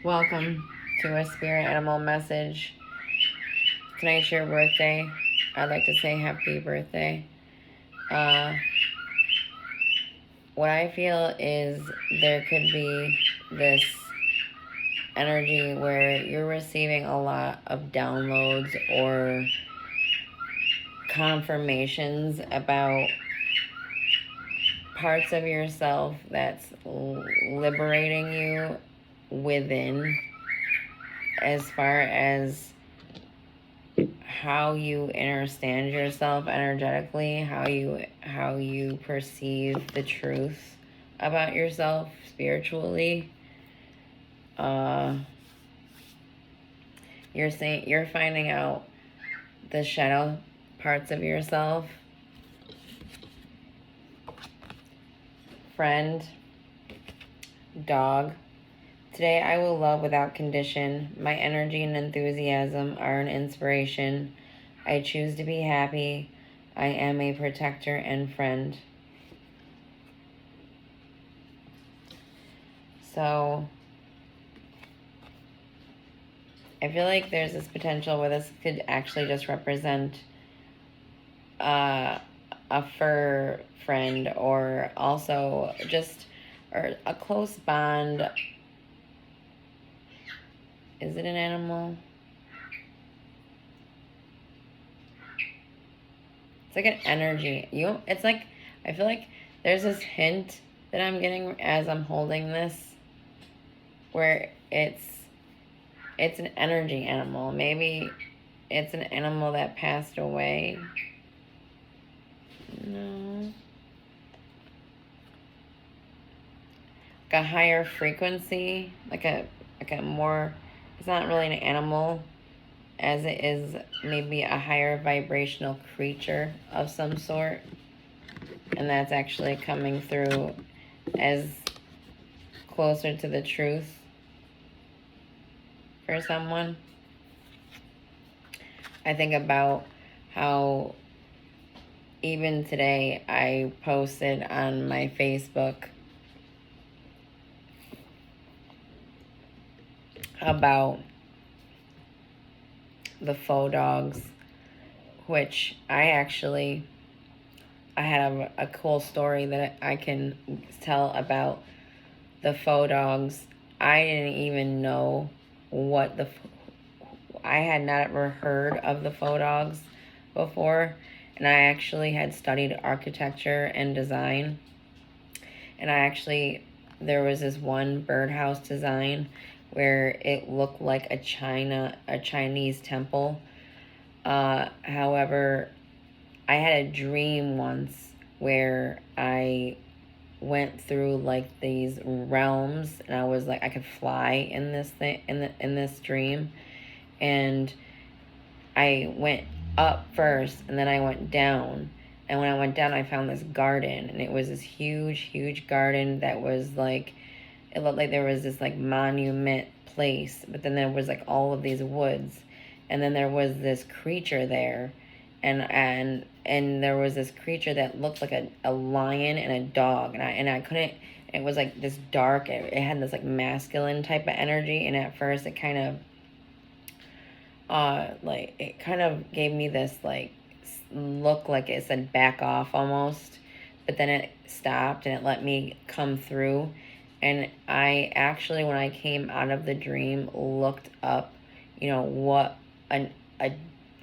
Welcome to a spirit animal message. Tonight's your birthday. I'd like to say happy birthday. What I feel is there could be this energy where you're receiving a lot of downloads or confirmations about parts of yourself that's liberating you within, as far as how you understand yourself energetically, how you perceive the truth about yourself spiritually. You're finding out the shadow parts of yourself. Friend, dog. Today I will love without condition. My energy and enthusiasm are an inspiration. I choose to be happy. I am a protector and friend. So I feel like there's this potential where this could actually just represent a fur friend, or also just or a close bond. Is it an animal? It's like an energy. It's like, I feel like there's this hint that I'm getting as I'm holding this, where it's an energy animal. Maybe it's an animal that passed away. No. Like a higher frequency, like a more, it's not really an animal as it is maybe a higher vibrational creature of some sort. And that's actually coming through as closer to the truth for someone. I think about how even today I posted on my Facebook about the faux dogs, which I had a cool story that I can tell about the faux dogs. I didn't even know I had never heard of the faux dogs before, and I actually had studied architecture and design, and there was this one birdhouse design where it looked like a Chinese temple. However, I had a dream once where I went through like these realms, and I was like, I could fly in this thing in this dream, and I went up first and then I went down. And when I went down, I found this garden, and it was this huge garden that was like, it looked like there was this like monument place, but then there was like all of these woods, and then there was this creature there, and there was this creature that looked like a lion and a dog, and I couldn't. It was like this dark. It had this like masculine type of energy, and at first it kind of like it kind of gave me this like look like it said back off almost, but then it stopped and it let me come through. And I actually, when I came out of the dream, looked up, what a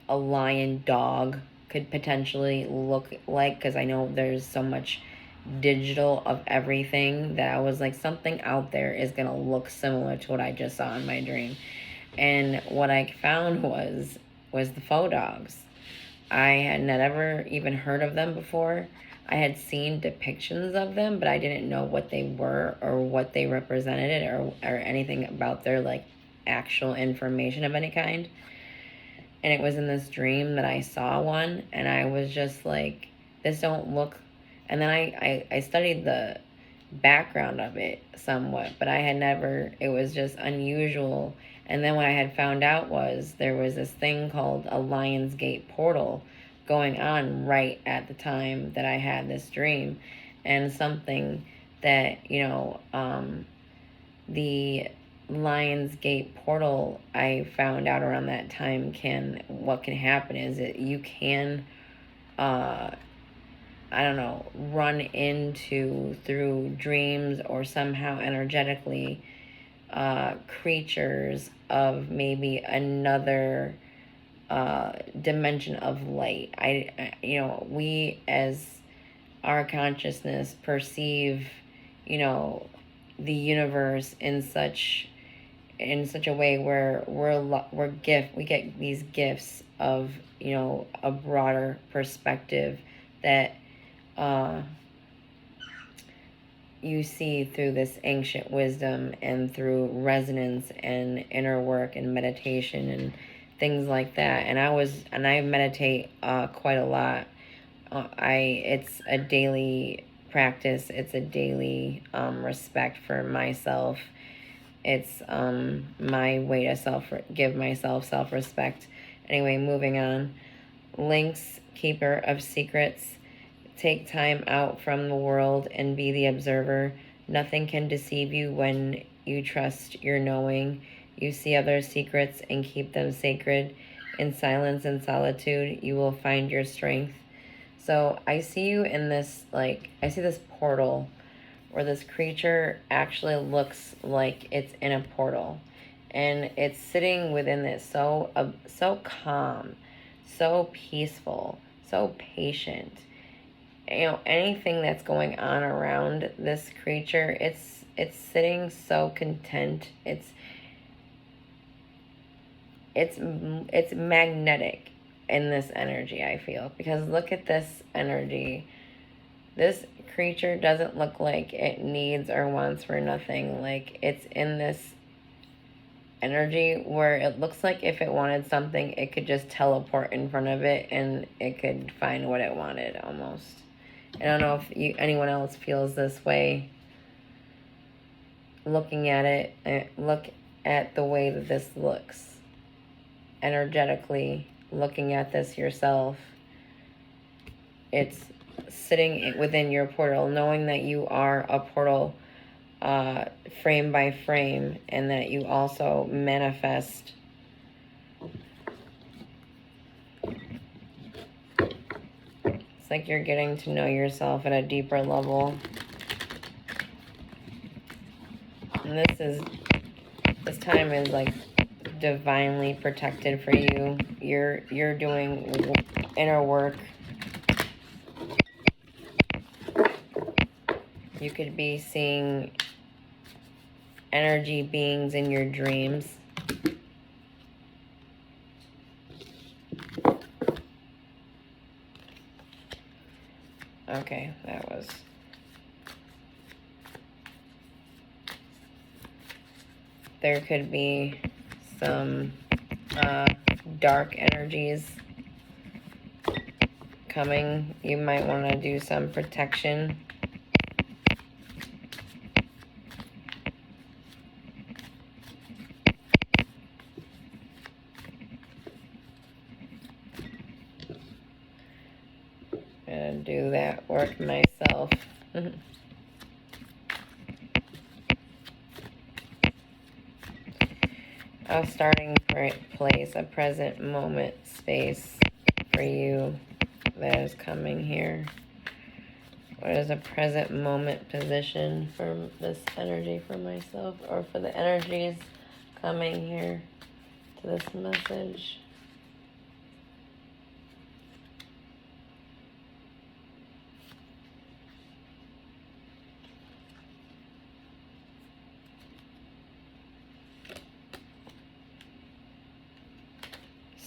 a lion dog could potentially look like, because I know there's so much digital of everything that I was like, something out there is gonna look similar to what I just saw in my dream. And what I found was the faux dogs. I had never even heard of them before. I had seen depictions of them, but I didn't know what they were or what they represented, or anything about their like actual information of any kind. And it was in this dream that I saw one, and I was just like, this don't look. And then I studied the background of it somewhat, but I had never, it was just unusual. And then what I had found out was there was this thing called a Lionsgate portal going on right at the time that I had this dream, and something that, the Lionsgate portal, I found out around that time, what can happen is that you can, I don't know, run into through dreams or somehow energetically creatures of maybe another dimension of light. We as our consciousness perceive, the universe in such a way where we get these gifts of, a broader perspective that you see through this ancient wisdom and through resonance and inner work and meditation and things like that. And I meditate quite a lot. It's a daily practice. It's a daily respect for myself. It's my way to give myself self-respect. Anyway, moving on. Lynx, keeper of secrets. Take time out from the world and be the observer. Nothing can deceive you when you trust your knowing. You see others' secrets and keep them sacred. In silence and solitude, you will find your strength. So I see you in this, I see this portal where this creature actually looks like it's in a portal. And it's sitting within this so calm, so peaceful, so patient. Anything that's going on around this creature, it's sitting so content. It's magnetic in this energy, I feel, because look at this energy. This creature doesn't look like it needs or wants for nothing. Like, it's in this energy where it looks like if it wanted something, it could just teleport in front of it and it could find what it wanted, almost. I don't know if anyone else feels this way. Looking at it, look at the way that this looks. Energetically, looking at this yourself. It's sitting within your portal, knowing that you are a portal frame by frame, and that you also manifest it's like you're getting to know yourself at a deeper level. And this time is like divinely protected for you. You're doing inner work. You could be seeing energy beings in your dreams. Okay, that was... There could be some dark energies coming. You might want to do some protection. And do that work myself. A starting place, a present moment space for you that is coming here. What is a present moment position for this energy for myself, or for the energies coming here to this message?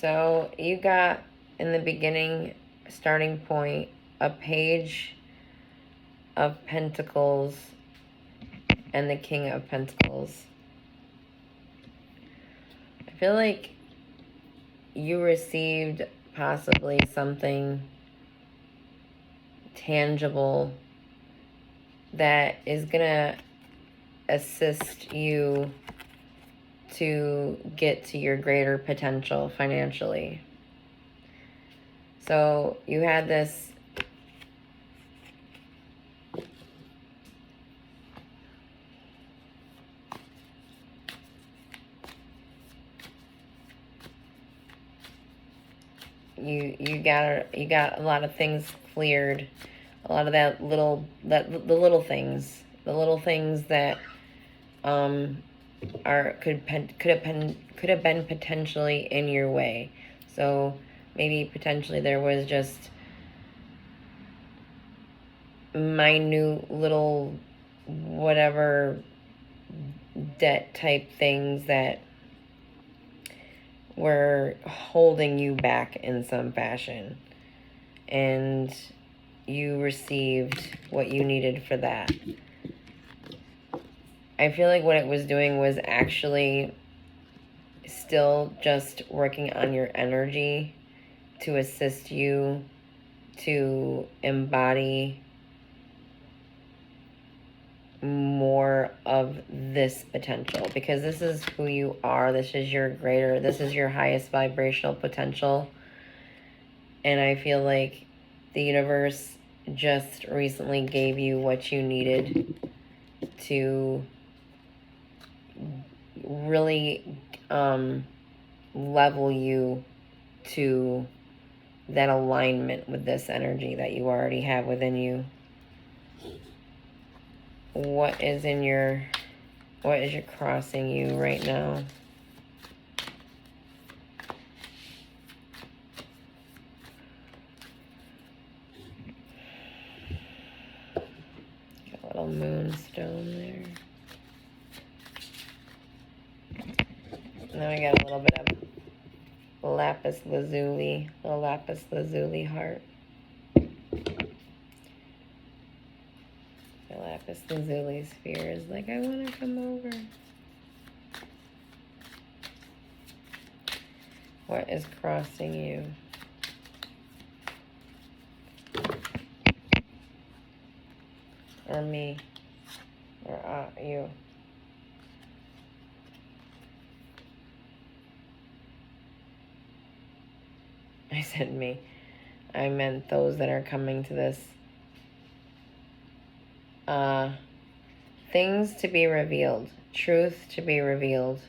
So you got, in the beginning, starting point, a page of Pentacles and the King of Pentacles. I feel like you received possibly something tangible that is gonna assist you to get to your greater potential financially. So you had this you got a lot of things cleared, a lot of the little things that could have been potentially in your way. So maybe potentially there was just minute little whatever debt type things that were holding you back in some fashion, and you received what you needed for that. I feel like what it was doing was actually still just working on your energy to assist you to embody more of this potential, because this is who you are. This is your highest vibrational potential. And I feel like the universe just recently gave you what you needed to really level you to that alignment with this energy that you already have within you. What is crossing you right now? Got a little moonstone there. Now we got a little bit of lapis lazuli, a lapis lazuli heart. The lapis lazuli sphere is like, I want to come over. What is crossing you? Or me? Or you? I said me. I meant those that are coming to this. Things to be revealed. Truth to be revealed.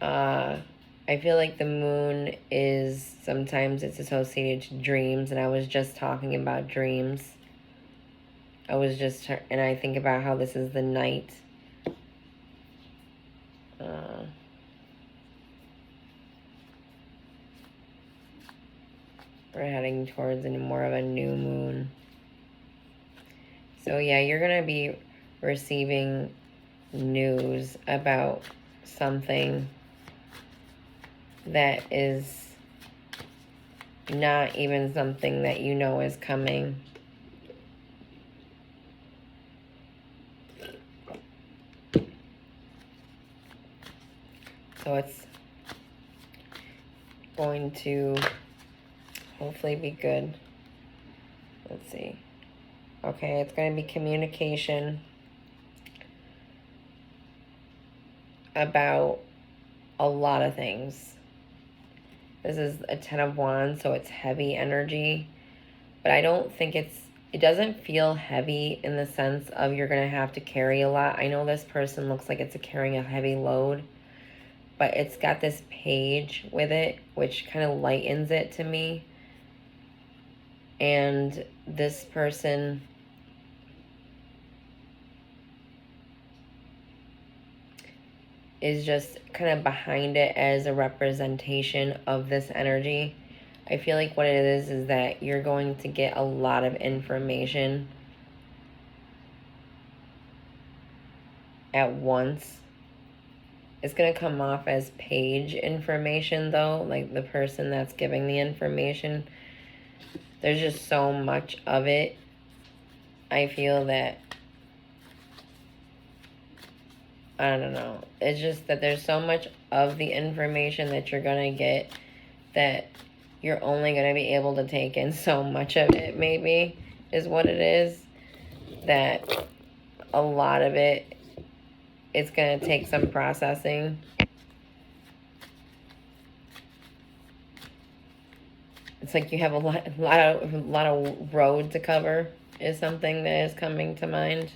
I feel like the moon is, sometimes it's associated to dreams, and I was just talking about dreams. And I think about how this is the night. We're heading towards more of a new moon. So yeah, you're going to be receiving news about something that is not even something that you know is coming. So it's going to hopefully be good. Let's see. Okay, it's going to be communication about a lot of things. This is a 10 of Wands, so it's heavy energy. But I don't think it doesn't feel heavy in the sense of you're going to have to carry a lot. I know this person looks like it's carrying a heavy load, but it's got this page with it, which kind of lightens it to me. And this person is just kind of behind it as a representation of this energy. I feel like what it is that you're going to get a lot of information at once. It's going to come off as page information, though, like the person that's giving the information. There's just so much of it. I feel that, I don't know. It's just that there's so much of the information that you're going to get that you're only going to be able to take in so much of it, maybe, is what it is. That a lot of it, it's going to take some processing. It's like you have a lot of road to cover is something that is coming to mind.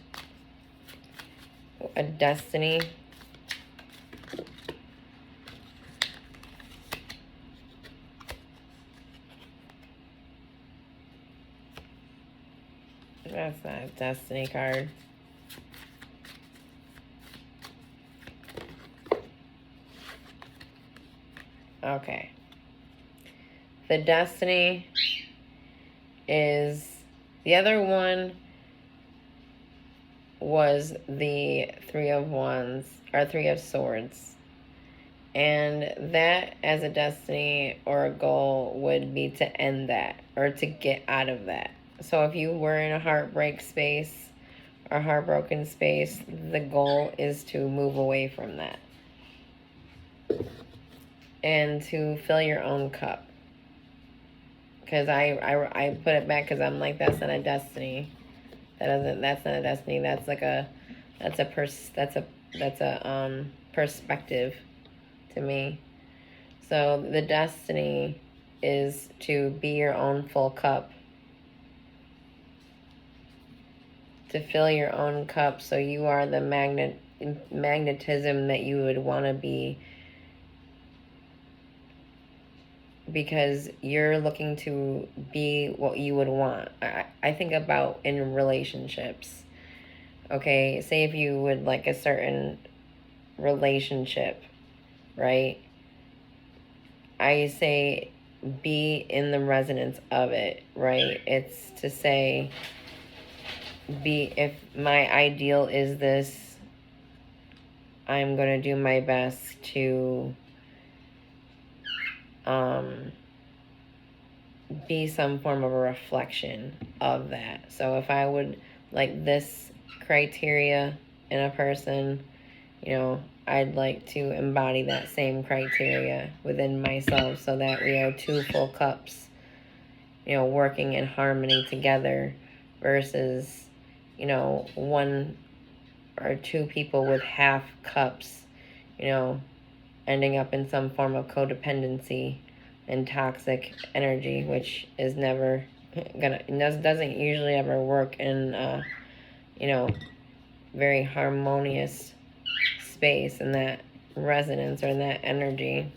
A destiny. Destiny card. Okay. The Destiny is... The other one was the Three of Wands, or Three of Swords. And that, as a destiny or a goal, would be to end that, or to get out of that. So if you were in a heartbreak space or heartbroken space, the goal is to move away from that. And to fill your own cup. Because I put it back because I'm like, that's not a destiny. That's not a destiny. That's like that's a perspective to me. So the destiny is to be your own full cup. To fill your own cup, so you are the magnetism that you would want to be, because you're looking to be what you would want. I think about in relationships. Okay, say if you would like a certain relationship, right? I say be in the resonance of it, right? It's to say, if my ideal is this, I'm going to do my best to be some form of a reflection of that. So if I would like this criteria in a person, you know, I'd like to embody that same criteria within myself, so that we are two full cups, you know, working in harmony together, versus, you know, one or two people with half cups, you know, ending up in some form of codependency and toxic energy, which is never doesn't usually ever work in you know, very harmonious space, in that resonance or in that energy.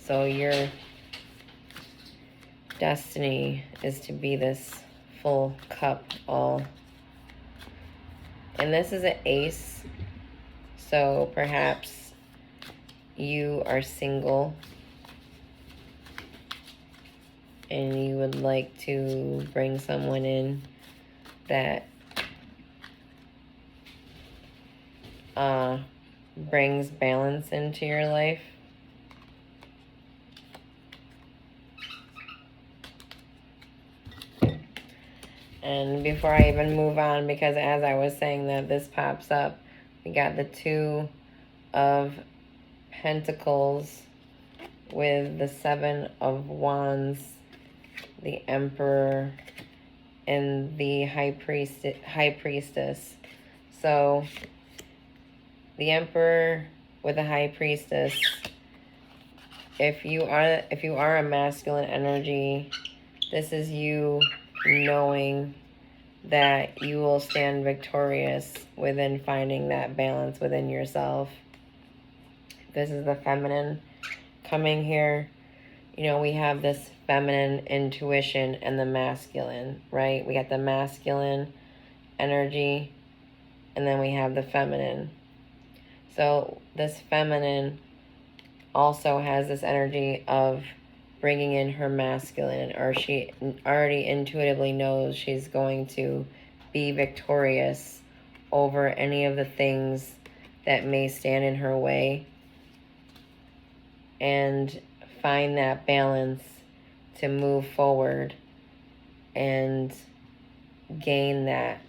So your destiny is to be this full cup all. And this is an ace, so perhaps you are single and you would like to bring someone in that brings balance into your life. And before I even move on, because as I was saying that this pops up, we got the Two of Pentacles with the Seven of Wands, the Emperor, and the High Priestess. So the Emperor with the High Priestess, if you are a masculine energy, this is you knowing that you will stand victorious within finding that balance within yourself. This is the feminine coming here. You know, we have this feminine intuition and the masculine, right? We got the masculine energy, and then we have the feminine. So this feminine also has this energy of bringing in her masculine, or she already intuitively knows she's going to be victorious over any of the things that may stand in her way, and find that balance to move forward and gain that,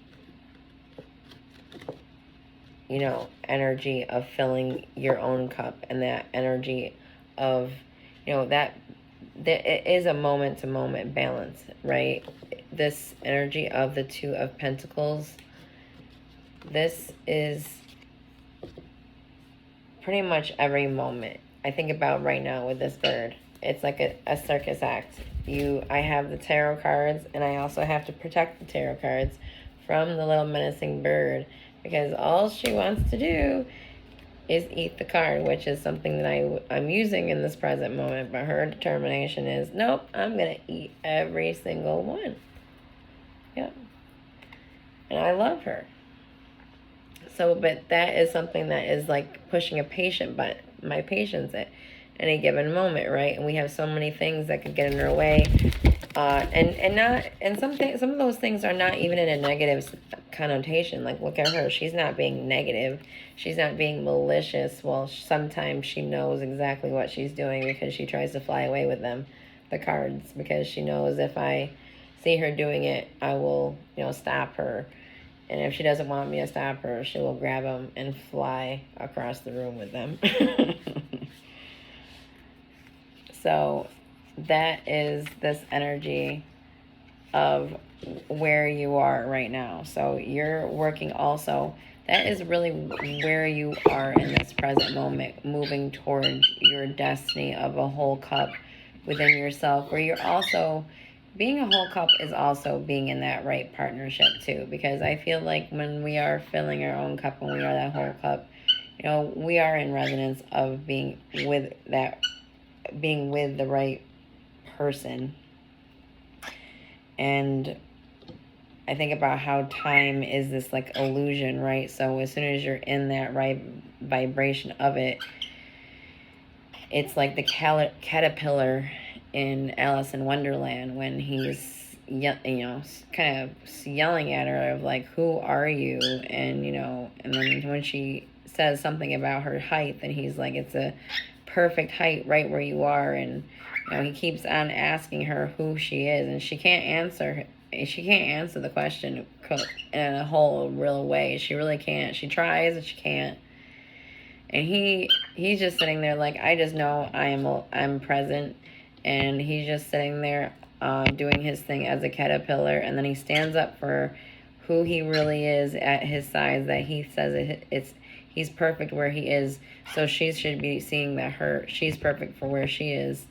you know, energy of filling your own cup, and that energy of, you know, that it is a moment-to-moment balance, right? This energy of the Two of Pentacles, this is pretty much every moment. I think about right now with this bird. It's like a circus act. I have the tarot cards, and I also have to protect the tarot cards from the little menacing bird, because all she wants to do is eat the card, which is something that I'm using in this present moment. But her determination is, nope, I'm going to eat every single one. Yep. And I love her. So, but that is something that is like pushing a patient, but my patience at any given moment, right? And we have so many things that could get in our way, and some of those things are not even in a negative connotation. Like, look at her; she's not being negative, she's not being malicious. Well, sometimes she knows exactly what she's doing because she tries to fly away with them, the cards, because she knows if I see her doing it, I will, stop her. And if she doesn't want me to stop her, she will grab them and fly across the room with them. So that is this energy of where you are right now. So you're working also. That is really where you are in this present moment, moving toward your destiny of a whole cup within yourself, where you're also being a whole cup is also being in that right partnership too. Because I feel like when we are filling our own cup, when we are that whole cup, we are in resonance of being with the right person. And I think about how time is this like illusion, right? So as soon as you're in that right vibration of it, it's like the caterpillar in Alice in Wonderland when he's kind of yelling at her of like, who are you? And and then when she says something about her height, and he's like, it's a perfect height right where you are. And he keeps on asking her who she is, and she can't answer the question in a whole real way. She really can't. She tries and she can't. And he's just sitting there like, I just know I'm present. And he's just sitting there doing his thing as a caterpillar. And then he stands up for who he really is at his size, that he says he's perfect where he is. So she should be seeing that she's perfect for where she is.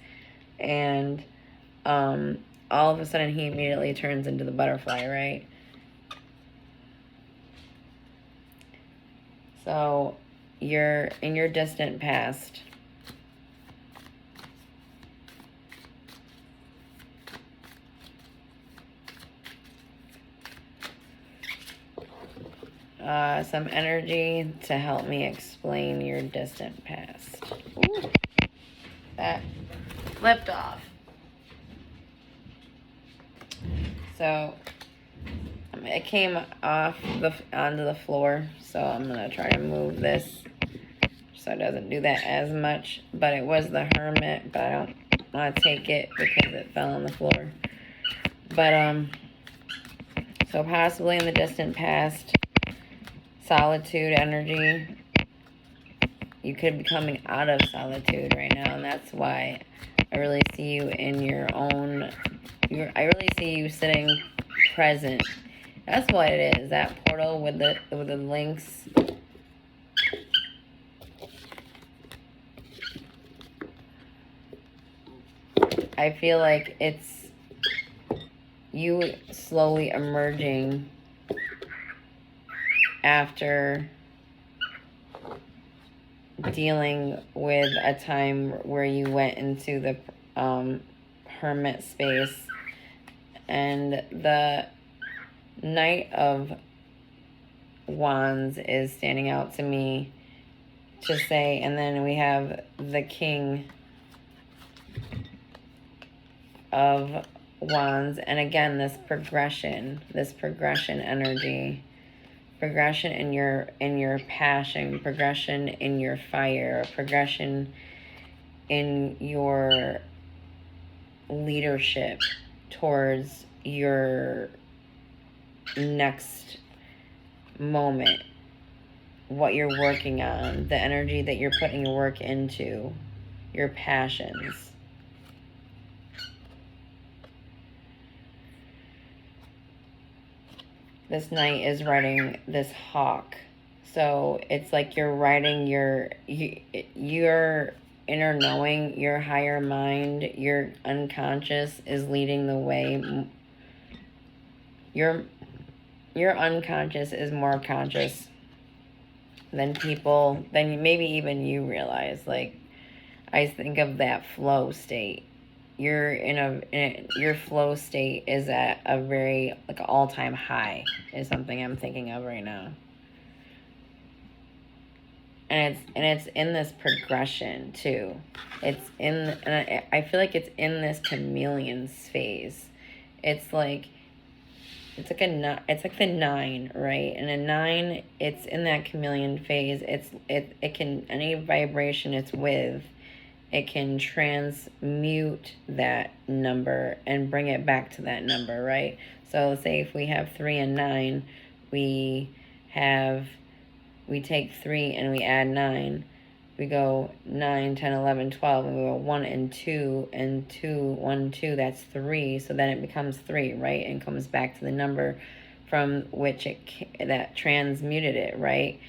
And all of a sudden he immediately turns into the butterfly, right? So you're in your distant past. Some energy to help me explain your distant past. Ooh, that flipped off. So it came off onto the floor, so I'm gonna try to move this so it doesn't do that as much. But it was the Hermit, but I don't want to take it because it fell on the floor. But so possibly in the distant past, solitude energy. You could be coming out of solitude right now, and that's why I really see you in your own. I really see you sitting present. That's what it is. That portal with the links. I feel like it's you slowly emerging after dealing with a time where you went into the hermit space. And the Knight of Wands is standing out to me to say, and then we have the King of Wands, and again this progression energy, progression in your passion, progression in your fire, progression in your leadership towards your next moment, what you're working on, the energy that you're putting your work into, your passions. This knight is riding this hawk. So it's like you're riding your inner knowing, your higher mind, your unconscious is leading the way. Your unconscious is more conscious than maybe even you realize. Like, I think of that flow state. you're your flow state is at a very like all-time high is something I'm thinking of right now. And it's in this progression too. I feel like it's in this chameleon phase. It's like it's like the 9, right? And a 9, it's in that chameleon phase. It can, any vibration it's with, it can transmute that number and bring it back to that number, right? So say if we have 3 and 9, we take 3 and we add 9. We go 9, 10, 11, 12, and we go 1 and 2, and 2, 1, 2, that's 3. So then it becomes 3, right? And comes back to the number from which that transmuted it, right?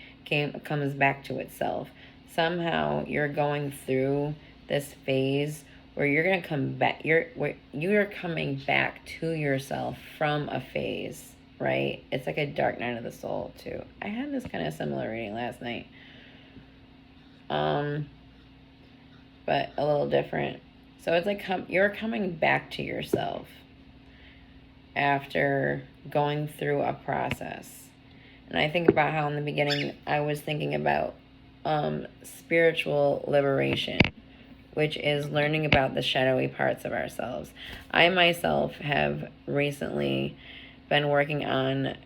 Comes back to itself. Somehow you're going through this phase where you're going to come back, you're coming back to yourself from a phase, right? It's like a dark night of the soul too. I had this kind of similar reading last night. But a little different. So it's like you're coming back to yourself after going through a process. And I think about how in the beginning I was thinking about spiritual liberation, which is learning about the shadowy parts of ourselves. I myself have recently been working on,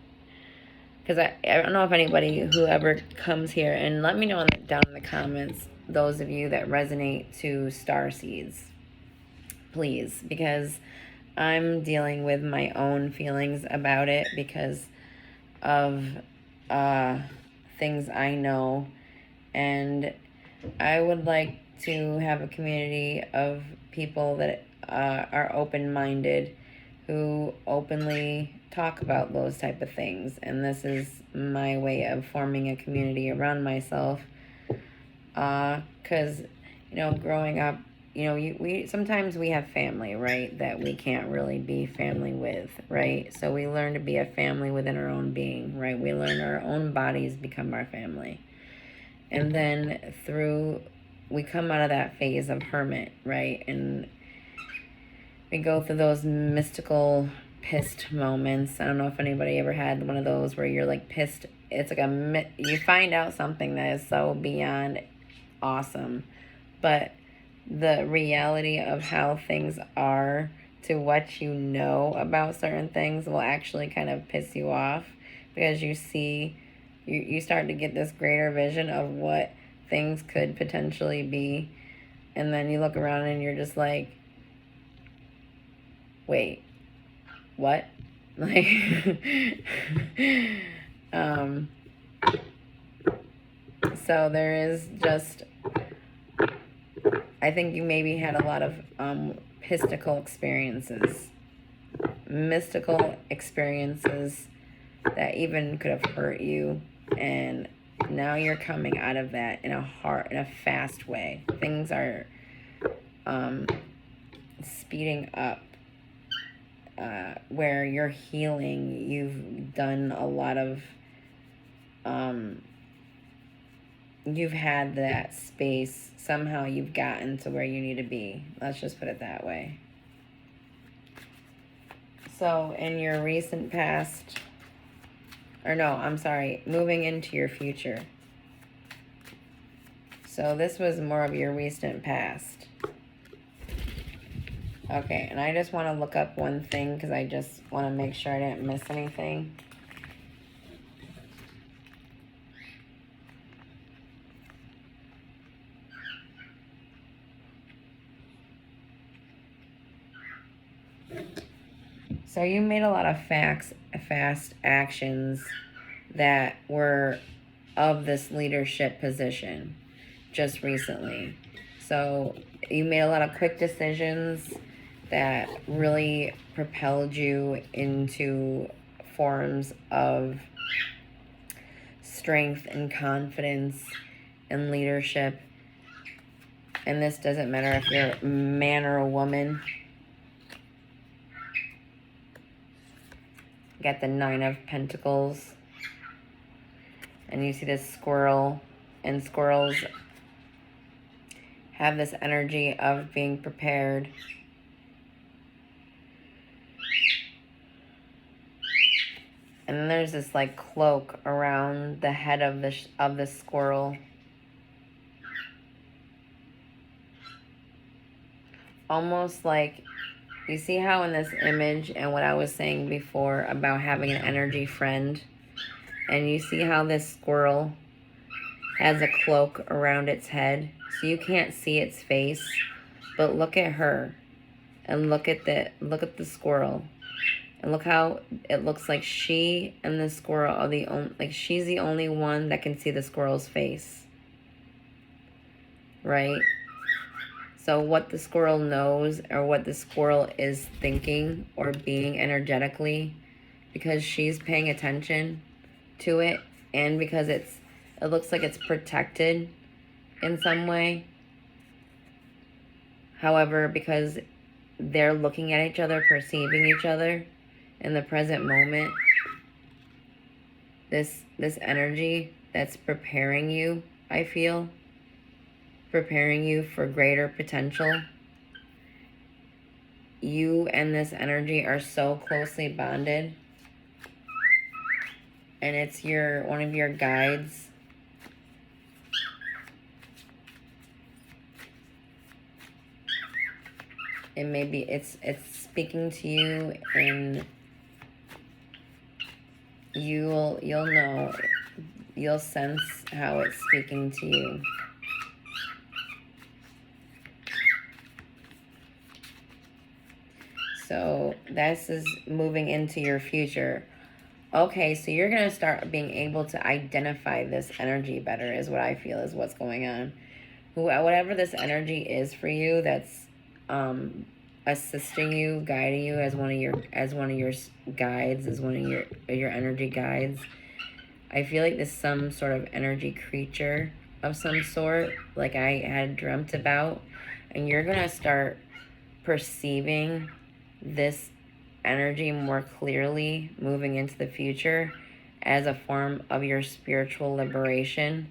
because I don't know if anybody who ever comes here, and let me know down in the comments, those of you that resonate to star seeds, please, because I'm dealing with my own feelings about it because of things I know, and I would like to have a community of people that are open-minded, who openly talk about those type of things. And this is my way of forming a community around myself, because growing up, we sometimes we have family, right, that we can't really be family with, right? So we learn to be a family within our own being, right? We learn our own bodies become our family, and then we come out of that phase of hermit, right? And we go through those mystical pissed moments. I don't know if anybody ever had one of those where you're like pissed. It's like you find out something that is so beyond awesome, but the reality of how things are to what you know about certain things will actually kind of piss you off, because you start to get this greater vision of what things could potentially be, and then you look around and you're just like, wait, what? Like, so there is just, I think you maybe had a lot of mystical experiences that even could have hurt you, and now you're coming out of that in a fast way. Things are speeding up, where you're healing. You've done a lot of you've had that space. Somehow you've gotten to where you need to be. Let's just put it that way. So in your recent past, or no, I'm sorry, moving into your future. So this was more of your recent past. Okay, and I just want to look up one thing because I just want to make sure I didn't miss anything. So you made a lot of fast actions that were of this leadership position just recently. So you made a lot of quick decisions that really propelled you into forms of strength and confidence and leadership. And this doesn't matter if you're a man or a woman. Got the 9 of Pentacles, and you see this squirrel, and squirrels have this energy of being prepared And then there's this like cloak around the head of the squirrel. Almost like, you see how in this image and what I was saying before about having an energy friend, and you see how this squirrel has a cloak around its head, so you can't see its face, but look at her and look at the squirrel, and look how it looks like she and the squirrel are the only, like she's the only one that can see the squirrel's face, right? So what the squirrel knows, or what the squirrel is thinking or being energetically, because she's paying attention to it, and because it looks like it's protected in some way. However, because they're looking at each other, perceiving each other in the present moment, this energy that's preparing you, I feel, preparing you for greater potential. You and this energy are so closely bonded, and it's one of your guides. It maybe it's speaking to you, and you'll know, you'll sense how it's speaking to you. So this is moving into your future. Okay, so you're going to start being able to identify this energy better, is what I feel is what's going on. Whatever this energy is for you, that's assisting you, guiding you as one of your guides, as one of your energy guides. I feel like this some sort of energy creature of some sort, like I had dreamt about, and you're going to start perceiving this energy more clearly moving into the future as a form of your spiritual liberation,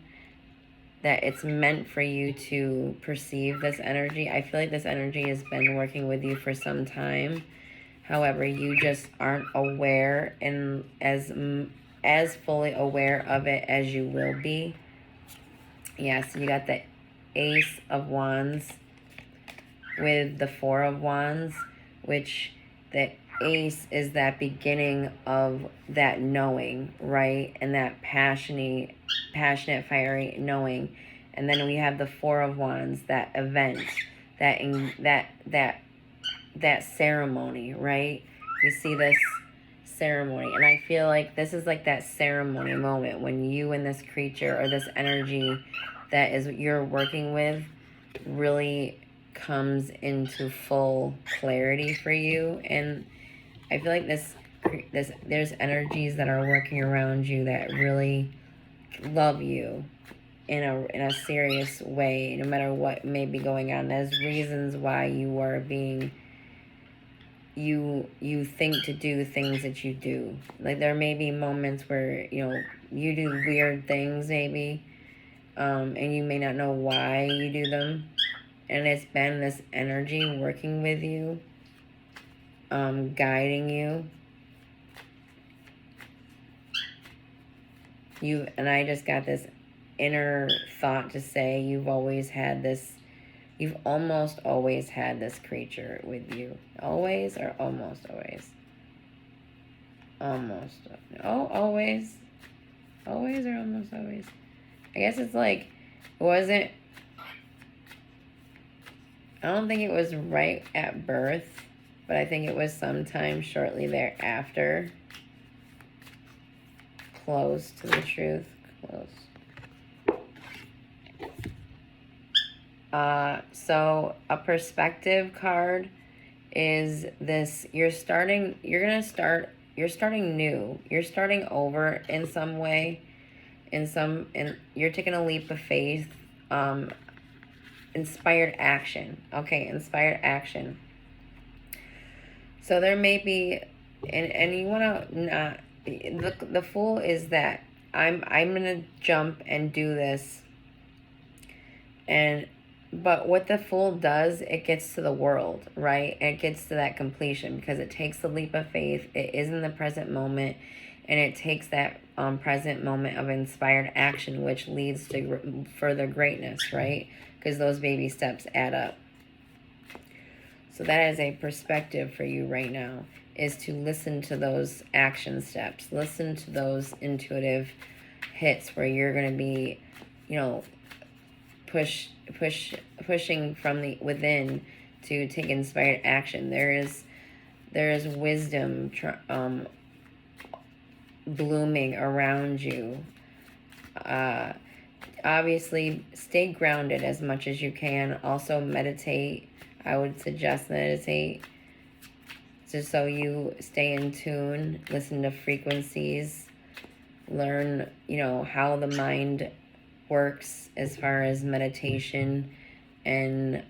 that it's meant for you to perceive this energy. I feel like this energy has been working with you for some time. However, you just aren't aware, and as fully aware of it as you will be. Yes, you got the Ace of Wands with the Four of Wands, which the Ace is that beginning of that knowing, right? And that passionate, fiery knowing. And then we have the Four of Wands, that event, that ceremony, right? You see this ceremony, and I feel like this is like that ceremony moment when you and this creature, or this energy that is you're working with, really comes into full clarity for you. And I feel like there's energies that are working around you that really love you in a serious way, no matter what may be going on. There's reasons why you are being, you think to do things that you do. Like there may be moments where you do weird things maybe, and you may not know why you do them. And it's been this energy working with you, guiding you. And I just got this inner thought to say you've almost always had this creature with you. Always or almost always? Almost. Oh, always? Always or almost always? I guess it's like, I don't think it was right at birth, but I think it was sometime shortly thereafter. Close to the truth. Close. So a perspective card is this: you're starting new. You're starting over in some way. You're taking a leap of faith. Inspired action. Okay, inspired action. So there may be, and you want to not. The Fool is that I'm gonna jump and do this, but what the Fool does, it gets to the world, right? It gets to that completion because it takes the leap of faith. It is in the present moment, And it takes that present moment of inspired action, which leads to further greatness, right? Because those baby steps add up. So that is a perspective for you right now, is to listen to those action steps. Listen to those intuitive hits where you're going to be, pushing from the within to take inspired action. There is wisdom blooming around you. Obviously, stay grounded as much as you can. Also, meditate. I would suggest meditate, just so you stay in tune. Listen to frequencies. Learn, how the mind works as far as meditation. And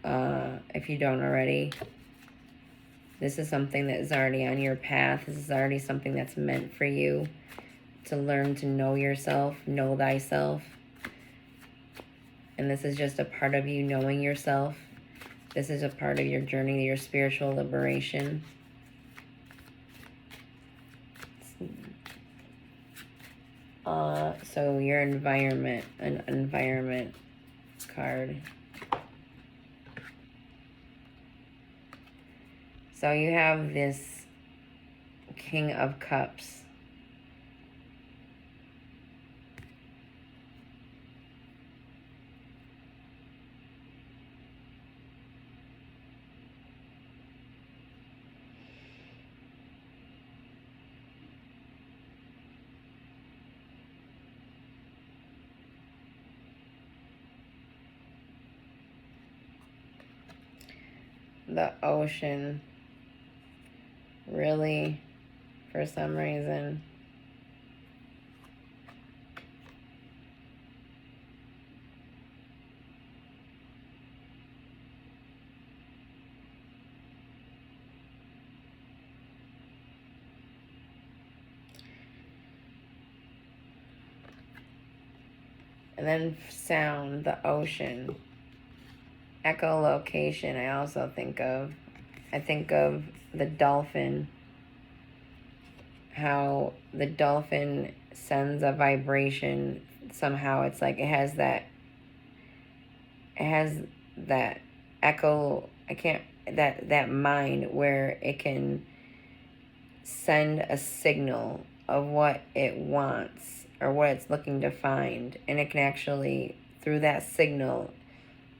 if you don't already, this is something that is already on your path. This is already something that's meant for you, to learn to know yourself, know thyself. And this is just a part of you knowing yourself. This is a part of your journey to your spiritual liberation. So your environment, an environment card. So you have this King of Cups. The ocean, really, for some reason. And then sound, the ocean. Echolocation, I also think of. I think of the dolphin. How the dolphin sends a vibration. Somehow it's like it has that echo, that mind where it can send a signal of what it wants or what it's looking to find, and it can actually, through that signal,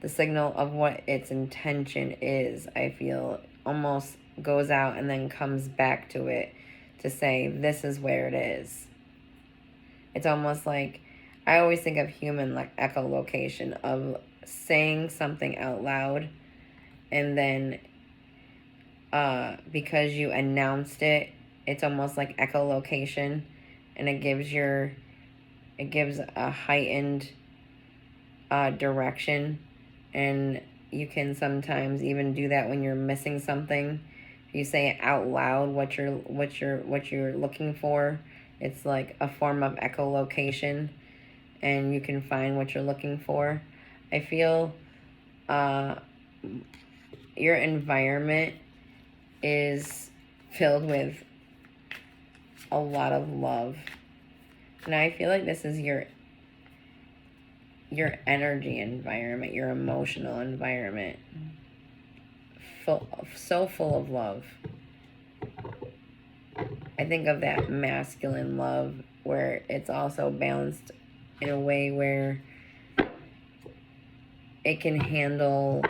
the signal of what its intention is, I feel, almost goes out and then comes back to it to say, this is where it is. It's almost like, I always think of human like echolocation, of saying something out loud, and then because you announced it, it's almost like echolocation, and it gives a heightened direction. And you can sometimes even do that when you're missing something. If you say it out loud what you're looking for, it's like a form of echolocation, and you can find what you're looking for. I feel your environment is filled with a lot of love. And I feel like this is your energy environment, your emotional environment. So full of love. I think of that masculine love where it's also balanced in a way where it can handle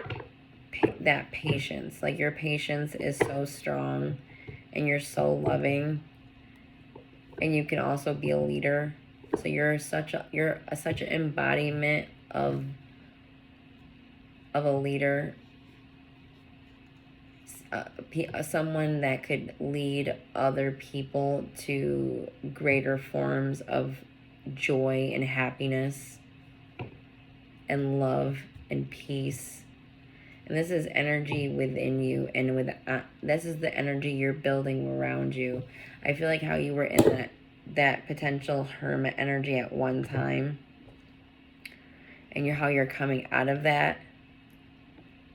that patience. Like, your patience is so strong and you're so loving, and you can also be a leader. So you're such an embodiment of a leader, someone that could lead other people to greater forms of joy and happiness and love and peace. And this is energy within you, and this is the energy you're building around you. I feel like how you were in that potential hermit energy at one time, and how you're coming out of that,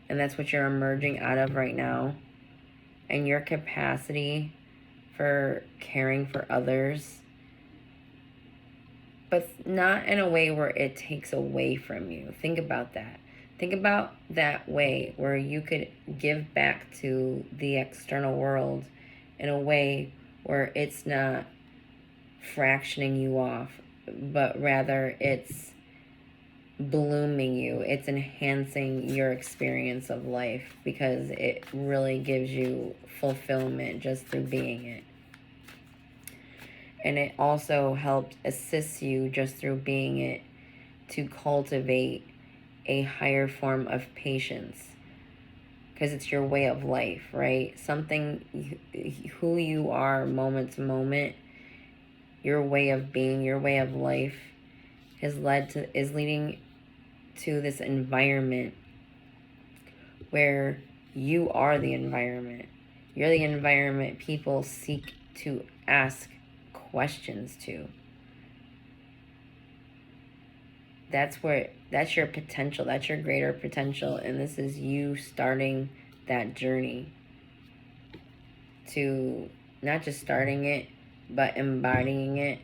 and that's what you're emerging out of right now. And your capacity for caring for others but not in a way where it takes away from you. Think about that. Think about that way where you could give back to the external world in a way where it's not fractioning you off, but rather it's blooming you. It's enhancing your experience of life because it really gives you fulfillment just through being it. And it also helps assist you just through being it to cultivate a higher form of patience, because it's your way of life, right? Something, who you are moment to moment, your way of being, your way of life is leading to this environment where you are the environment. You're the environment people seek to ask questions to. That's your potential. That's your greater potential. And this is you starting that journey to not just starting it, but embodying it.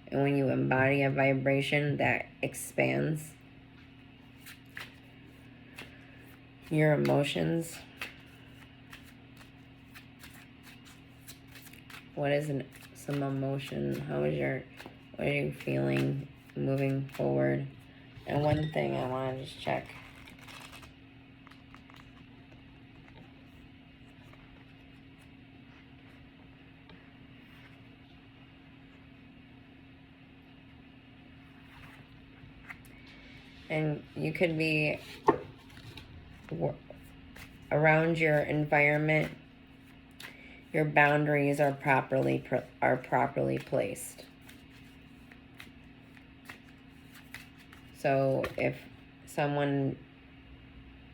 And when you embody a vibration that expands your emotions, what is some emotion? What are you feeling moving forward? And one thing I want to just check. And you could be around your environment. Your boundaries are properly placed. So if someone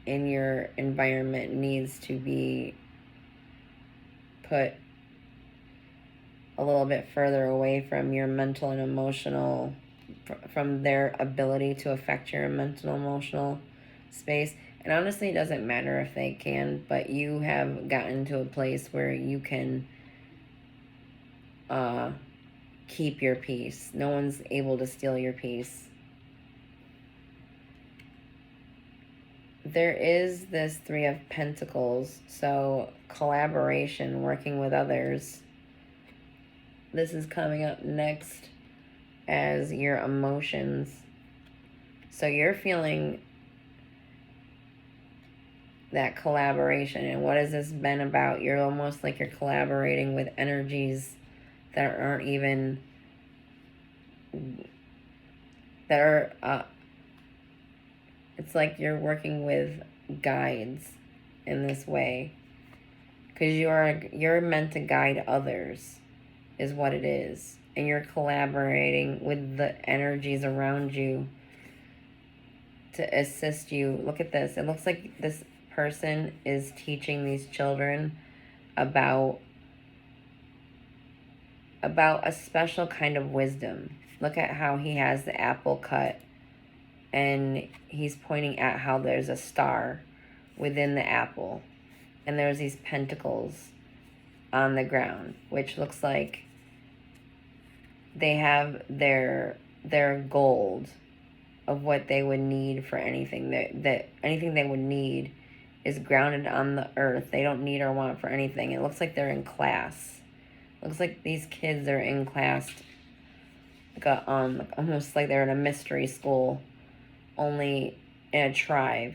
in your environment needs to be put a little bit further away from your mental and emotional, from their ability to affect your mental and emotional space, and honestly it doesn't matter if they can, but you have gotten to a place where you can keep your peace. No one's able to steal your peace. There is this Three of Pentacles, so collaboration, working with others. This is coming up next as your emotions. So you're feeling that collaboration. And what has this been about? You're almost like you're collaborating with energies that aren't even, that are, it's like you're working with guides in this way. Because you're meant to guide others, is what it is. And you're collaborating with the energies around you to assist you. Look at this. It looks like this person is teaching these children about a special kind of wisdom. Look at how he has the apple cut, and he's pointing at how there's a star within the apple, and there's these pentacles on the ground, which looks like they have their gold of what they would need for anything. That anything they would need is grounded on the earth. They don't need or want for anything. It looks like they're in class. Looks like these kids are in class, like almost like they're in a mystery school, only in a tribe.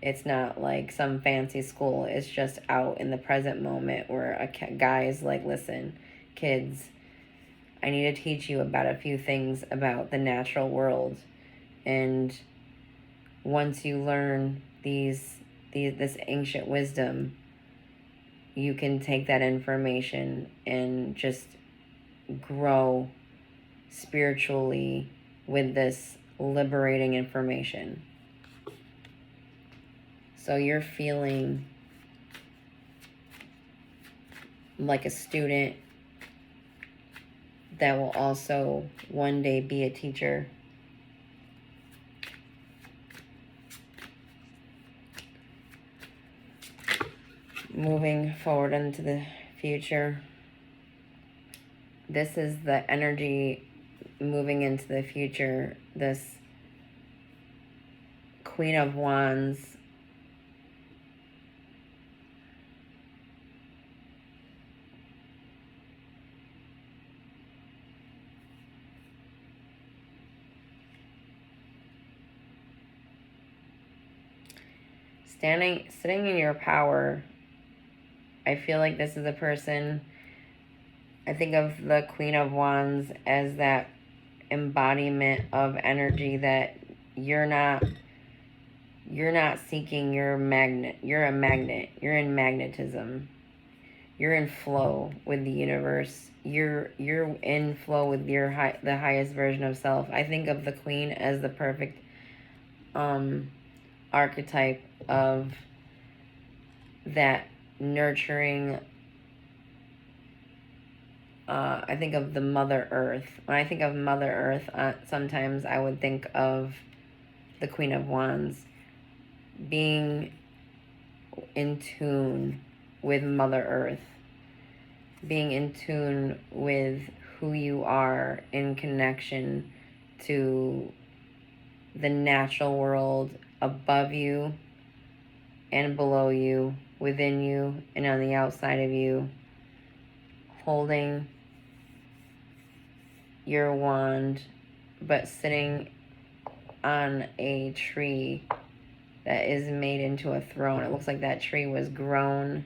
It's not like some fancy school. It's just out in the present moment where a guy is like, listen, kids, I need to teach you about a few things about the natural world. And once you learn this ancient wisdom, you can take that information and just grow spiritually with this liberating information. So you're feeling like a student that will also one day be a teacher. Moving forward into the future, this is the energy moving into the future, this Queen of Wands sitting in your power. I feel like this is a person, I think of the Queen of Wands as that embodiment of energy that you're not seeking your magnet. You're a magnet. You're in magnetism. You're in flow with the universe. You're in flow with the highest version of self. I think of the Queen as the perfect archetype of that nurturing. I think of the Mother Earth. When I think of Mother Earth, sometimes I would think of the Queen of Wands being in tune with Mother Earth, being in tune with who you are in connection to the natural world above you and below you, within you and on the outside of you, holding your wand, but sitting on a tree that is made into a throne. It looks like that tree was grown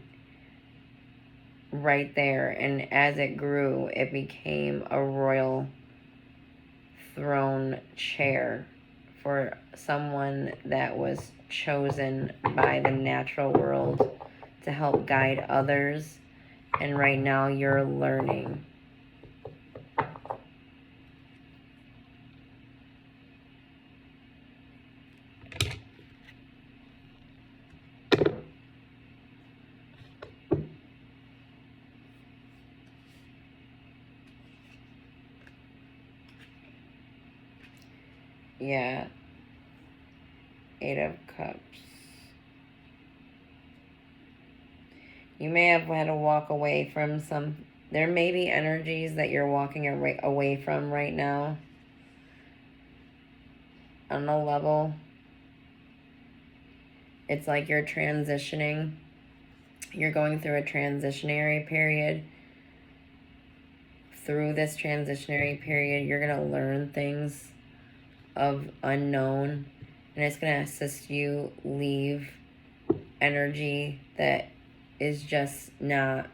right there, and as it grew, it became a royal throne chair for someone that was chosen by the natural world to help guide others. And right now you're learning. Yeah. Eight of Cups. You may have had to walk away from some. There may be energies that you're walking away from right now. On a level, it's like you're transitioning. You're going through a transitionary period. Through this transitionary period, you're going to learn things of unknown, and it's going to assist you leave energy that is just not,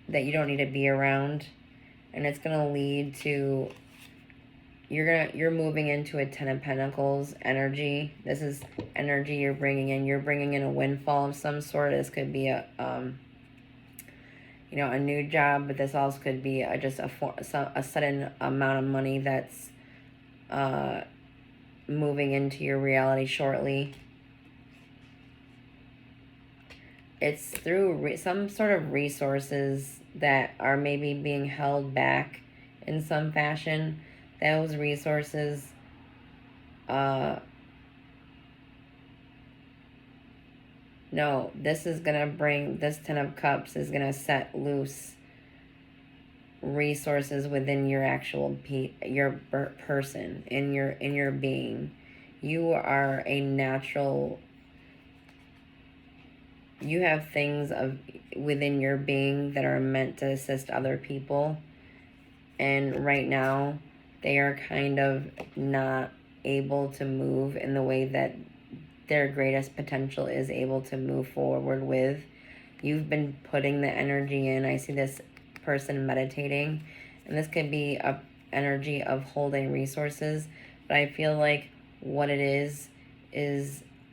that you don't need to be around. And it's going to lead to, you're moving into a Ten of Pentacles energy. This is energy you're bringing in. You're bringing in a windfall of some sort. This could be a a new job, but this also could be just a sudden amount of money that's moving into your reality shortly. It's through some sort of resources that are maybe being held back in some fashion. Those resources no, this is going to bring, this Ten of Cups is going to set loose resources within your actual your person, in your being. You are a natural, you have things within your being that are meant to assist other people, and right now they are kind of not able to move in the way that their greatest potential is able to move forward with. You've been putting the energy in. I see this person meditating, and this could be a energy of holding resources, but I feel like what it is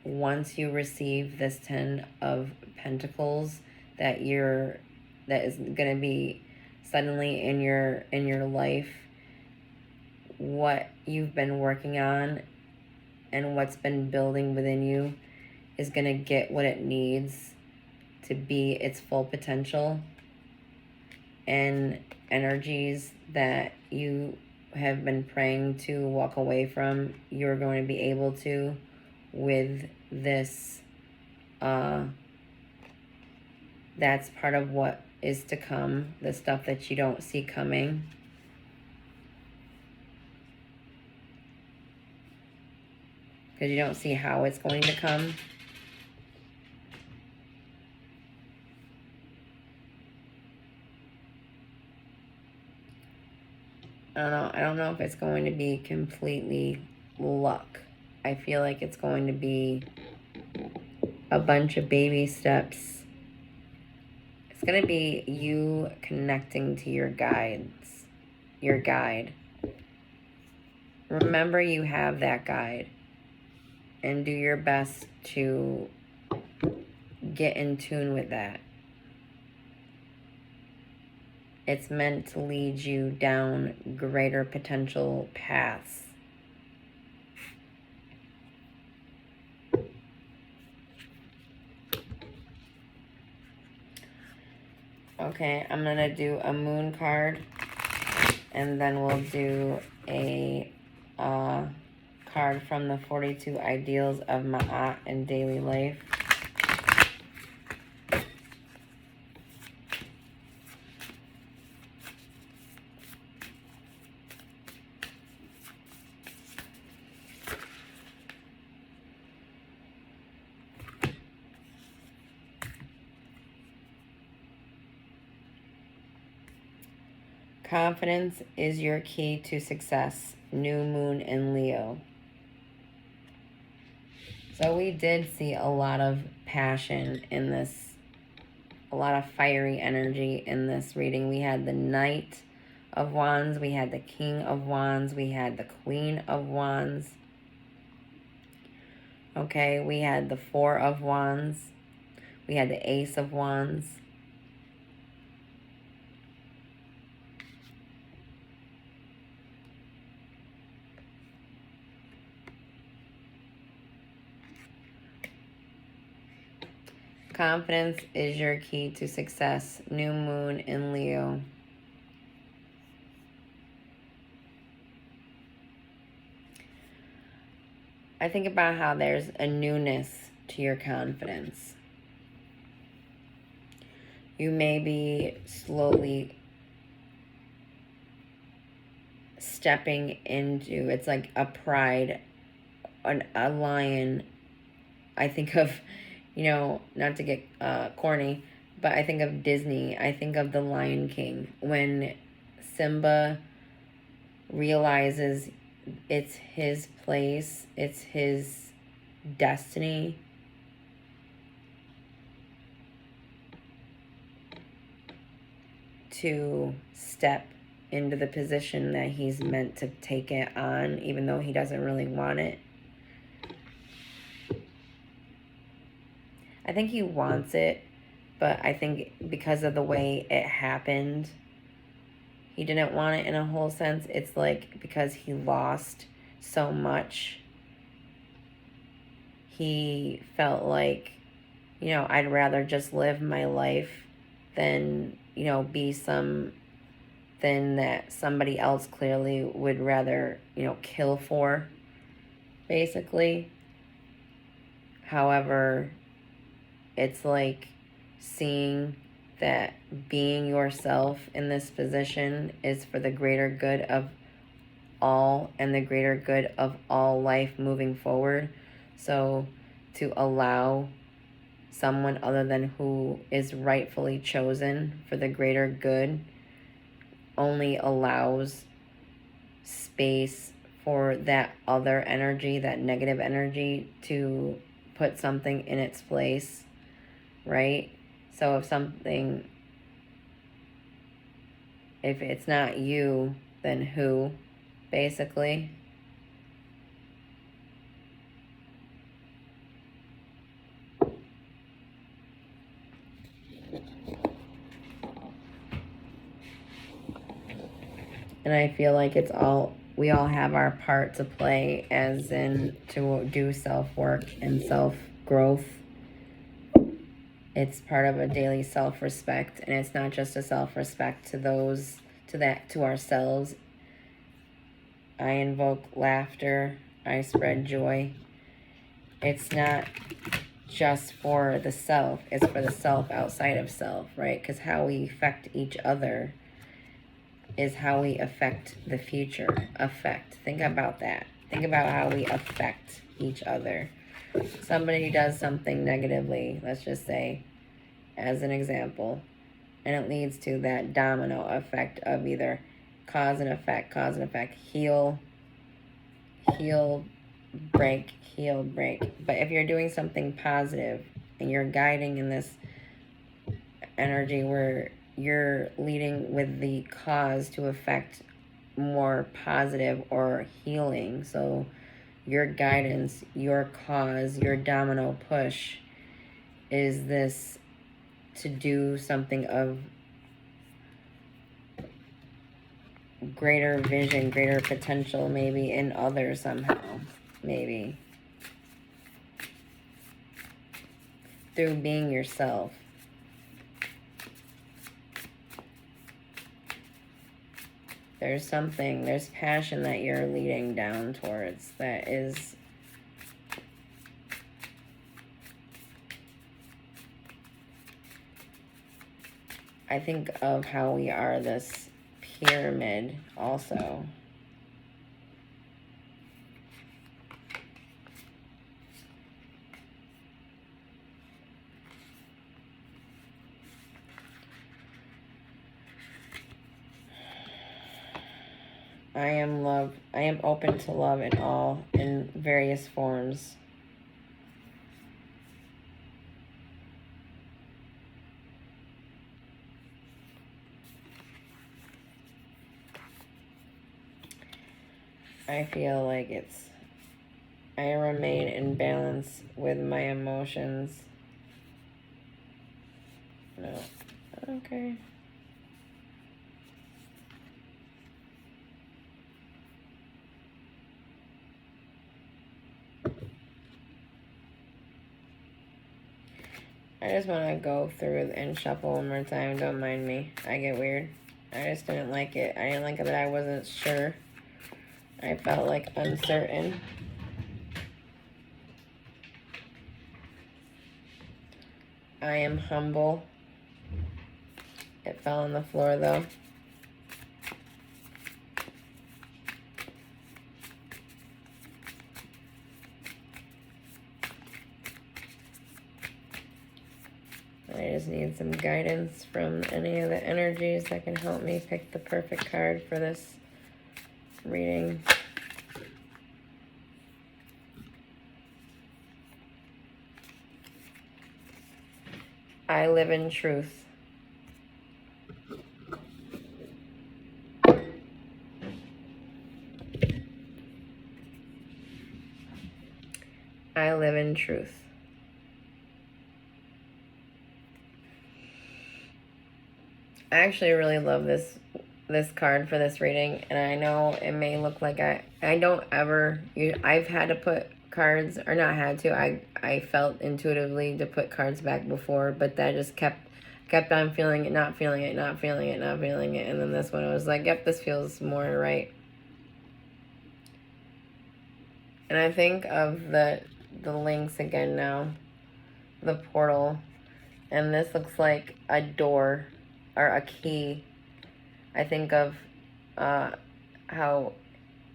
once you receive this Ten of Pentacles, that is going to be suddenly in your life, what you've been working on and what's been building within you is going to get what it needs to be its full potential. And energies that you have been praying to walk away from, you're going to be able to with this. That's part of what is to come, the stuff that you don't see coming. because you don't see how it's going to come. I don't know if it's going to be completely luck. I feel like it's going to be a bunch of baby steps. It's going to be you connecting to your guides, your guide. Remember you have that guide, and do your best to get in tune with that. It's meant to lead you down greater potential paths. Okay, I'm going to do a moon card, and then we'll do a card from the 42 Ideals of Ma'at in Daily Life. Confidence is your key to success. New moon in Leo. So we did see a lot of passion in this, a lot of fiery energy in this reading. We had the Knight of Wands, we had the King of Wands, we had the Queen of Wands. Okay, we had the Four of Wands, we had the Ace of Wands. Confidence is your key to success. New moon in Leo. I think about how there's a newness to your confidence. You may be slowly stepping into, it's like a pride, a lion. I think of, you know, not to get corny, but I think of Disney. I think of the Lion King. When Simba realizes it's his place, it's his destiny. To step into the position that he's meant to take it on, even though he doesn't really want it. I think he wants it, but I think because of the way it happened, he didn't want it in a whole sense. It's like because he lost so much, he felt like, you know, I'd rather just live my life than, you know, be something that somebody else clearly would rather, you know, kill for, basically. However, it's like seeing that being yourself in this position is for the greater good of all and the greater good of all life moving forward. So to allow someone other than who is rightfully chosen for the greater good only allows space for that other energy, that negative energy, to put something in its place, right? So if it's not you, then who, basically? And I feel like we all have our part to play, as in to do self-work and self-growth. It's part of a daily self-respect, and it's not just a self-respect to ourselves. I invoke laughter. I spread joy. It's not just for the self. It's for the self outside of self, right? Because how we affect each other is how we affect the future. Think about that. Think about how we affect each other. Somebody does something negatively, let's just say, as an example, and it leads to that domino effect of either cause and effect, heal, break, heal, break. But if you're doing something positive and you're guiding in this energy where you're leading with the cause to affect more positive or healing, so your guidance, your cause, your domino push is this to do something of greater vision, greater potential, maybe in others somehow, maybe through being yourself. There's passion that you're leading down towards that is I think of how we are this pyramid also. I am love. I am open to love in various forms. I feel like I remain in balance with my emotions. No. Okay. I just want to go through and shuffle one more time. Don't mind me. I get weird. I just didn't like it. I didn't like it that I wasn't sure. I felt like uncertain. I am humble. It fell on the floor though. I just need some guidance from any of the energies that can help me pick the perfect card for this reading. I live in truth. I live in truth. I actually really love this card for this reading, and I know it may look like I don't ever I've had to put cards, or not had to, I felt intuitively to put cards back before, but that just kept on feeling it, not feeling it, not feeling it, not feeling it, and then this one I was like, yep, this feels more right. And I think of the links again now, the portal, and this looks like a door or a key. I think of how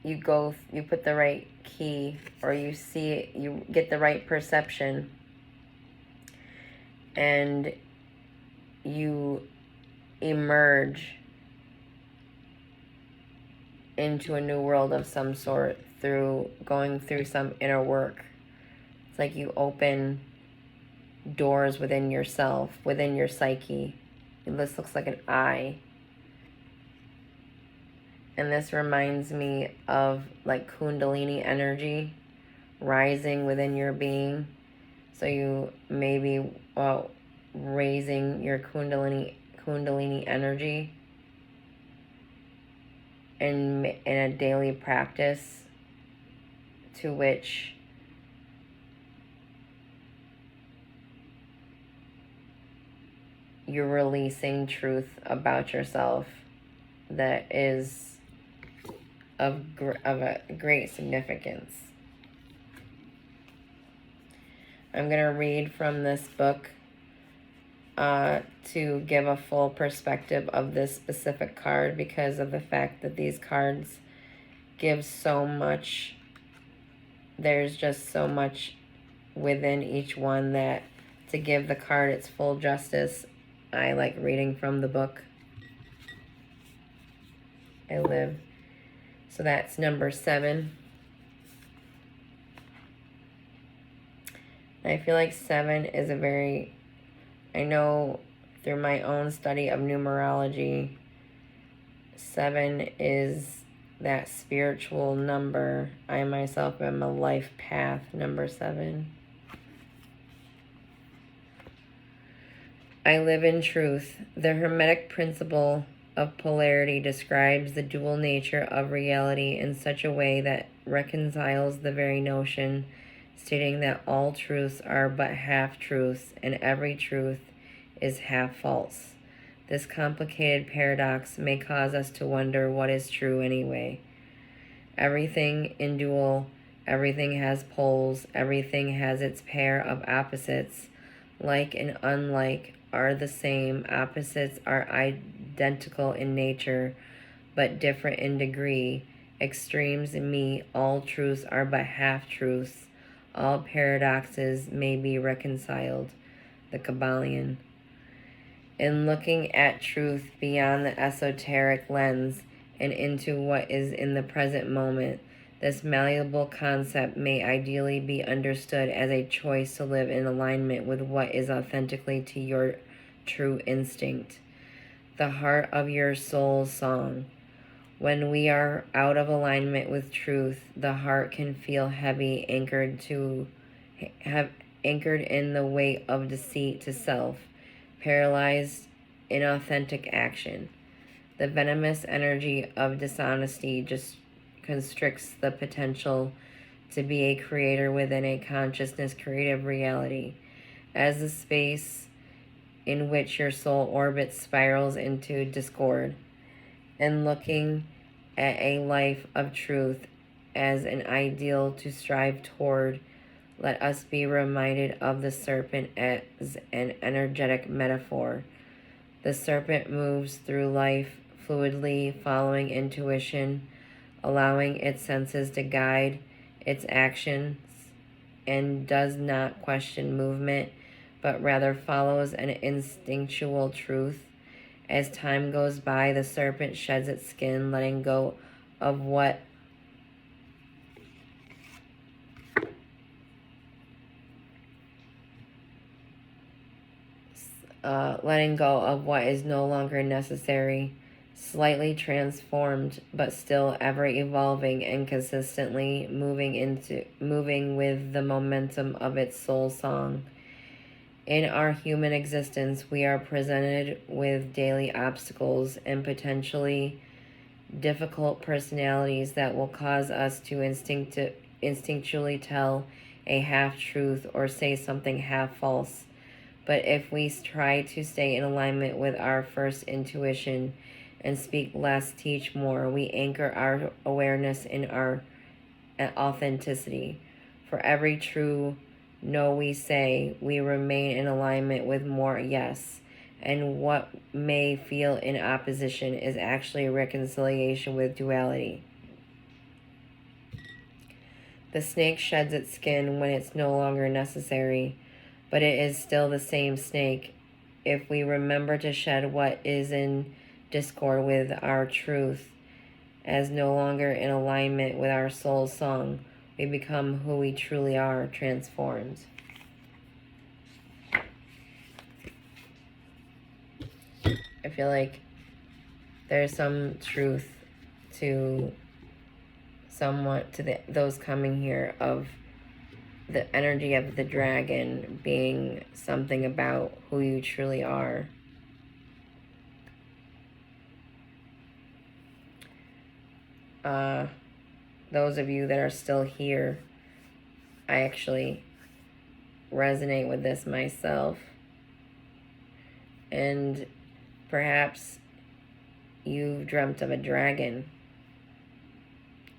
you put the right key, or you see it, you get the right perception, and you emerge into a new world of some sort through going through some inner work. It's like you open doors within yourself, within your psyche. This looks like an eye. And this reminds me of like Kundalini energy rising within your being. So you maybe raising your Kundalini energy in a daily practice, to which you're releasing truth about yourself that is of a great significance. I'm going to read from this book to give a full perspective of this specific card, because of the fact that these cards give so much there's just so much within each one that to give the card its full justice, I like reading from the book. I live. So that's number 7. I feel like 7 is a very, I know through my own study of numerology, 7 is that spiritual number. I myself am a life path number 7. I live in truth. The Hermetic principle of polarity describes the dual nature of reality in such a way that reconciles the very notion, stating that all truths are but half-truths and every truth is half false. This complicated paradox may cause us to wonder what is true anyway. Everything in dual, everything has poles, everything has its pair of opposites. Like and unlike are the same. Opposites are identical in nature, but different in degree. Extremes meet. All truths are but half-truths. All paradoxes may be reconciled. The Kybalion. In looking at truth beyond the esoteric lens and into what is in the present moment, this malleable concept may ideally be understood as a choice to live in alignment with what is authentically to your true instinct, the heart of your soul's song. When we are out of alignment with truth, the heart can feel heavy, anchored in the weight of deceit to self, paralyzed in authentic action. The venomous energy of dishonesty just constricts the potential to be a creator within a consciousness creative reality. As the space in which your soul orbits spirals into discord, and looking at a life of truth as an ideal to strive toward, let us be reminded of the serpent as an energetic metaphor. The serpent moves through life fluidly, following intuition, allowing its senses to guide its actions, and does not question movement, but rather follows an instinctual truth. As time goes by, the serpent sheds its skin, letting go of what is no longer necessary, slightly transformed, but still ever evolving and consistently moving with the momentum of its soul song. In our human existence, we are presented with daily obstacles and potentially difficult personalities that will cause us to instinctually tell a half-truth or say something half-false. But if we try to stay in alignment with our first intuition and speak less, teach more, we anchor our awareness in our authenticity. For every true no we say, we remain in alignment with more yes. And what may feel in opposition is actually a reconciliation with duality. The snake sheds its skin when it's no longer necessary, but it is still the same snake. If we remember to shed what is in discord with our truth, as no longer in alignment with our soul's song, we become who we truly are, transformed. I feel like there's some truth to those coming here of the energy of the dragon being something about who you truly are. Those of you that are still here, I actually resonate with this myself. And perhaps you've dreamt of a dragon.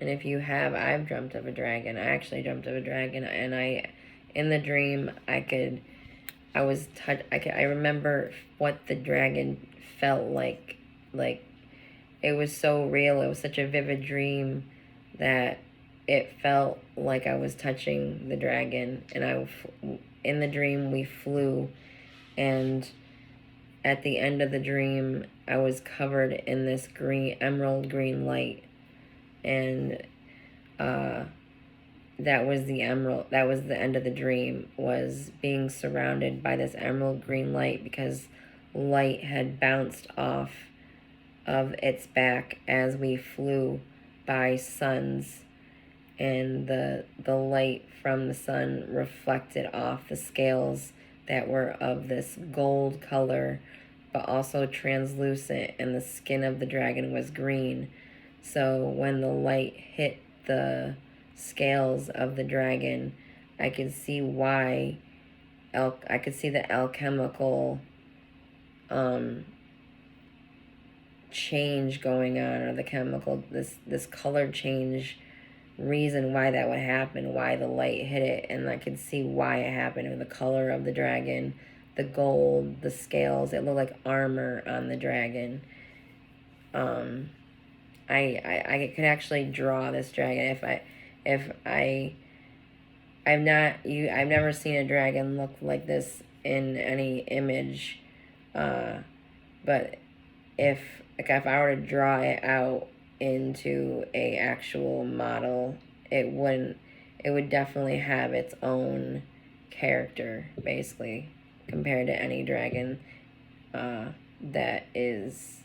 And if you have, I've dreamt of a dragon. I actually dreamt of a dragon, and in the dream, I remember what the dragon felt like. Like, it was so real. It was such a vivid dream that it felt like I was touching the dragon, and in the dream we flew, and at the end of the dream I was covered in this emerald green light, and that was the end of the dream, was being surrounded by this emerald green light, because light had bounced off of its back as we flew by suns, and the light from the sun reflected off the scales that were of this gold color, but also translucent, and the skin of the dragon was green. So when the light hit the scales of the dragon, I could see why I could see the alchemical change going on, or the chemical, this color change, reason why that would happen, why the light hit it, and I could see why it happened. And the color of the dragon, the gold, the scales, it looked like armor on the dragon. I could actually draw this dragon I've never seen a dragon look like this in any image, but if I were to draw it out into a actual model, it would definitely have its own character, basically, compared to any dragon that is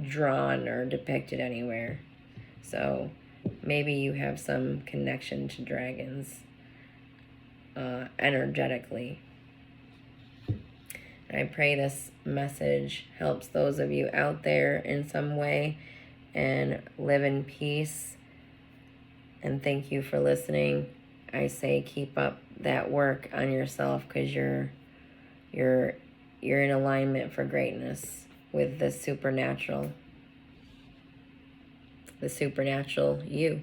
drawn or depicted anywhere. So maybe you have some connection to dragons energetically. I pray this message helps those of you out there in some way, and live in peace. And thank you for listening. I say keep up that work on yourself, because you're in alignment for greatness with the supernatural you.